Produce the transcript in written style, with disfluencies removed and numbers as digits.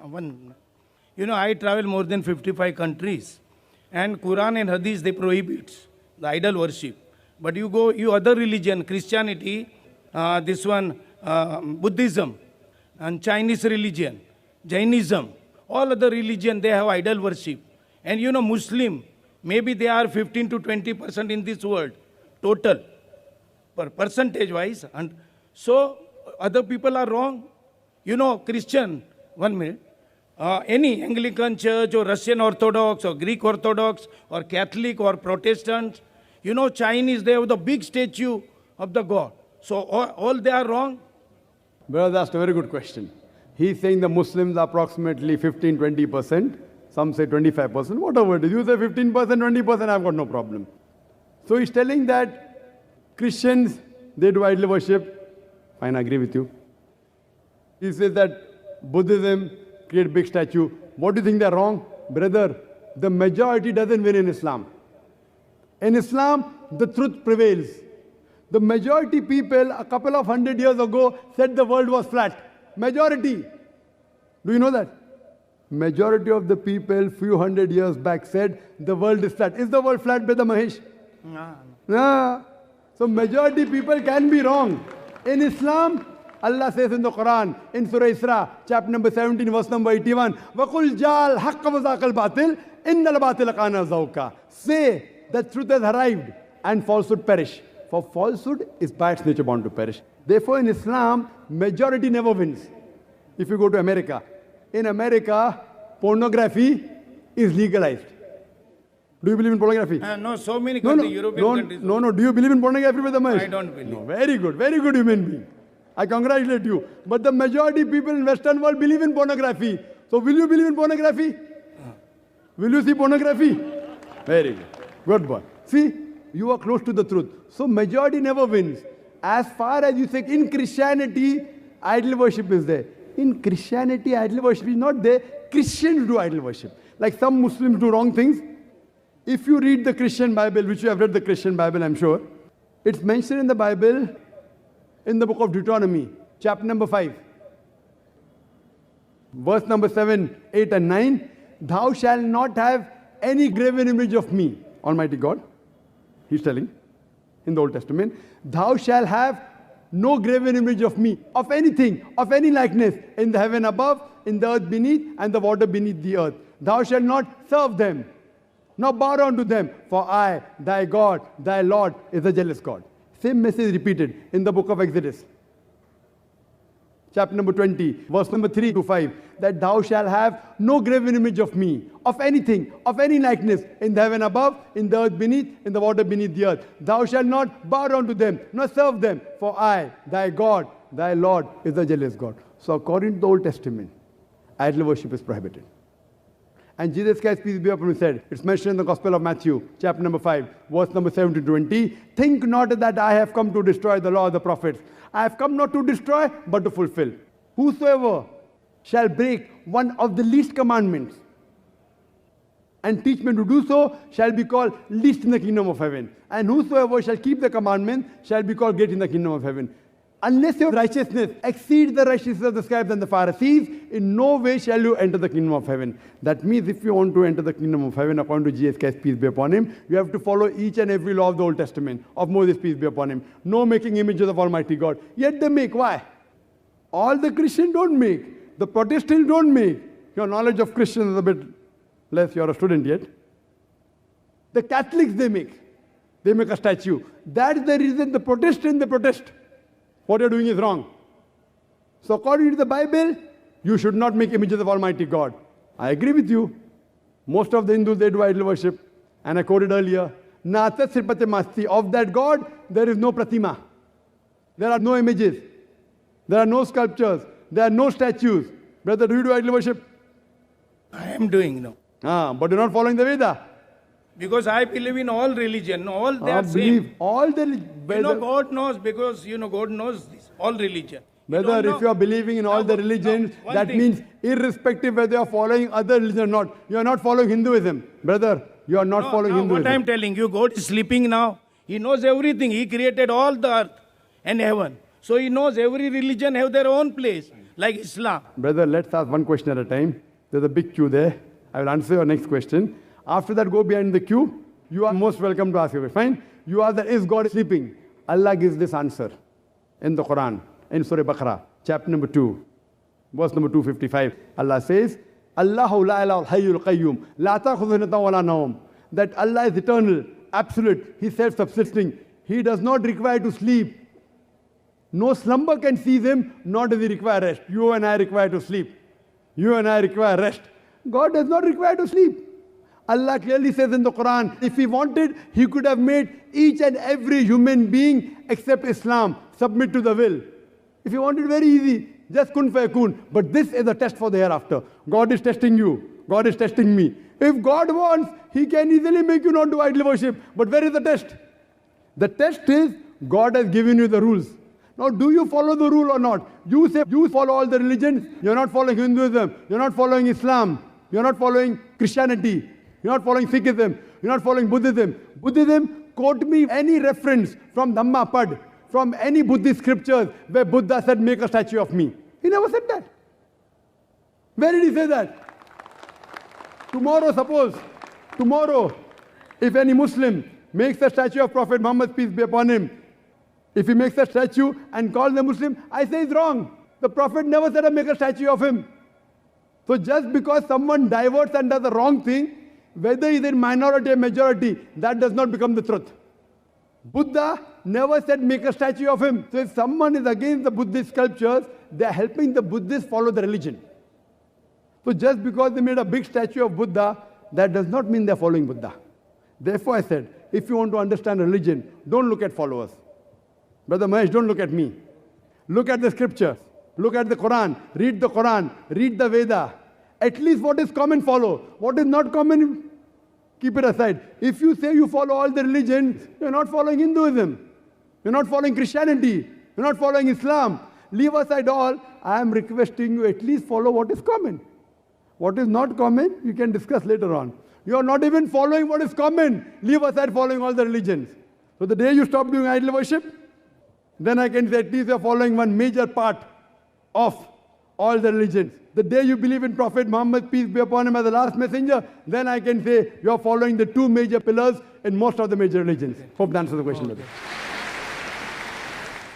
One. I travel more than 55 countries, and Quran and Hadith, they prohibit the idol worship. But you other religion, Christianity, this one, Buddhism, and Chinese religion, Jainism, all other religion, they have idol worship. And Muslim, maybe they are 15 to 20% in this world, total, percentage wise. And so other people are wrong. Christian, 1 minute, any Anglican church or Russian Orthodox or Greek Orthodox or Catholic or Protestant, Chinese, they have the big statue of the God. So all they are wrong. Brother asked a very good question. He's saying the Muslims are approximately 15-20%. Some say 25%. Whatever it is. You say 15%, 20%, I've got no problem. So he's telling that Christians, they do idol worship. Fine, I agree with you. He says that Buddhism create big statue. What do you think they're wrong? Brother, the majority doesn't win in Islam. In Islam, the truth prevails. The majority people a couple of 100 years ago said the world was flat. Majority. Do you know that? Majority of the people few 100 years back said the world is flat. Is the world flat, Brother Mahesh? No. So majority people can be wrong. In Islam, Allah says in the Quran, in Surah Isra, chapter number 17, verse number 81, وَقُلْ جَالْ حَقَّ وَزَاقَ الْبَاطِلِ إِنَّ الْبَاطِلَ كَانَ زَوْقًا. Say that truth has arrived and falsehood perish. For falsehood is by its nature bound to perish. Therefore in Islam, majority never wins. If you go to America, in America, pornography is legalized. Do you believe in pornography? No, so many countries, European countries. No. Do you believe in pornography, Brother Mahesh? I don't believe. No, very good human being. I congratulate you. But the majority people in Western world believe in pornography. So will you believe in pornography? Will you see pornography? Very good. Good boy. See, you are close to the truth. So majority never wins. As far as you say, in Christianity, idol worship is there. In Christianity, idol worship is not there. Christians do idol worship. Like some Muslims do wrong things. If you read the Christian Bible, which you have read the Christian Bible, I'm sure, it's mentioned in the Bible, in the book of Deuteronomy, chapter number 5, verse number 7, 8 and 9, thou shalt not have any graven image of me, Almighty God. He's telling in the Old Testament, thou shalt have no graven image of me, of anything, of any likeness, in the heaven above, in the earth beneath, and the water beneath the earth. Thou shalt not serve them, nor bow down to them, for I, thy God, thy Lord, is a jealous God. Same message repeated in the book of Exodus, chapter number 20, verse number 3 to 5, that thou shalt have no graven image of me, of anything, of any likeness, in the heaven above, in the earth beneath, in the water beneath the earth. Thou shalt not bow down to them, nor serve them, for I, thy God, thy Lord, is a jealous God. So according to the Old Testament, idol worship is prohibited. And Jesus Christ, peace be upon him, said, it's mentioned in the Gospel of Matthew, chapter number 5, verse number 7 to 20, think not that I have come to destroy the law of the prophets. I have come not to destroy, but to fulfill. Whosoever shall break one of the least commandments and teach men to do so shall be called least in the kingdom of heaven. And whosoever shall keep the commandment shall be called great in the kingdom of heaven. Unless your righteousness exceeds the righteousness of the scribes and the Pharisees, in no way shall you enter the kingdom of heaven. That means if you want to enter the kingdom of heaven, according to Jesus Christ, peace be upon him, you have to follow each and every law of the Old Testament, of Moses, peace be upon him. No making images of Almighty God. Yet they make. Why? All the Christians don't make. The Protestants don't make. Your knowledge of Christians is a bit less. You're a student yet. The Catholics, they make. They make a statue. That is the reason the Protestants, they protest. What you're doing is wrong. So according to the Bible, you should not make images of Almighty God. I agree with you. Most of the Hindus, they do idol worship. And I quoted earlier, Nata Sripate Masti. Of that God, there is no pratima. There are no images. There are no sculptures. There are no statues. Brother, do you do idol worship? I am doing now. But you're not following the Veda. Because I believe in all religion, all they are same. All the God knows, because God knows this, all religion. Whether if you are believing in all the religions, that means irrespective whether you are following other religions or not, you are not following Hinduism. Brother, you are not following Hinduism. What I am telling you, God is sleeping now. He knows everything. He created all the earth and heaven. So He knows every religion have their own place. like Islam. Brother, let's ask one question at a time. There's a big queue there. I will answer your next question. After that, go behind the queue. You are most welcome to ask your question. Fine? You ask that, is God sleeping? Allah gives this answer in the Quran, in Surah Baqarah, chapter number 2, verse number 255. Allah says, Allahu la ilaha hayyul qayyum, la ta'khudhuhu sinatun wa la nawm. That Allah is eternal, absolute, He is self-subsisting. He does not require to sleep. No slumber can seize Him, nor does He require rest. You and I require to sleep. You and I require rest. God does not require to sleep. Allah clearly says in the Quran, if He wanted, He could have made each and every human being except Islam submit to the will. If He wanted, very easy, just kun fayakun. But this is a test for the hereafter. God is testing you. God is testing me. If God wants, He can easily make you not do idol worship. But where is the test? The test is, God has given you the rules. Now, do you follow the rule or not? You say you follow all the religions. You're not following Hinduism. You're not following Islam. You're not following Christianity. You're not following Sikhism. You're not following Buddhism. Buddhism, quote me any reference from Dhammapad, from any Buddhist scriptures where Buddha said, make a statue of me. He never said that. Where did he say that? Tomorrow, if any Muslim makes a statue of Prophet Muhammad, peace be upon him, if he makes a statue and calls the Muslim, I say it's wrong. The Prophet never said, make a statue of him. So just because someone diverts and does the wrong thing, whether he's in minority or majority, that does not become the truth. Buddha never said make a statue of him. So if someone is against the Buddhist sculptures, they are helping the Buddhists follow the religion. So just because they made a big statue of Buddha, that does not mean they are following Buddha. Therefore I said, if you want to understand religion, don't look at followers. Brother Mahesh, don't look at me. Look at the scriptures. Look at the Quran. Read the Veda. At least what is common, follow. What is not common, keep it aside. If you say you follow all the religions, you're not following Hinduism. You're not following Christianity. You're not following Islam. Leave aside all. I am requesting you at least follow what is common. What is not common, you can discuss later on. You are not even following what is common. Leave aside following all the religions. So the day you stop doing idol worship, then I can say at least you are following one major part of all the religions. The day you believe in Prophet Muhammad, peace be upon him, as the last messenger, then I can say you are following the two major pillars in most of the major religions. Hope that answers the question.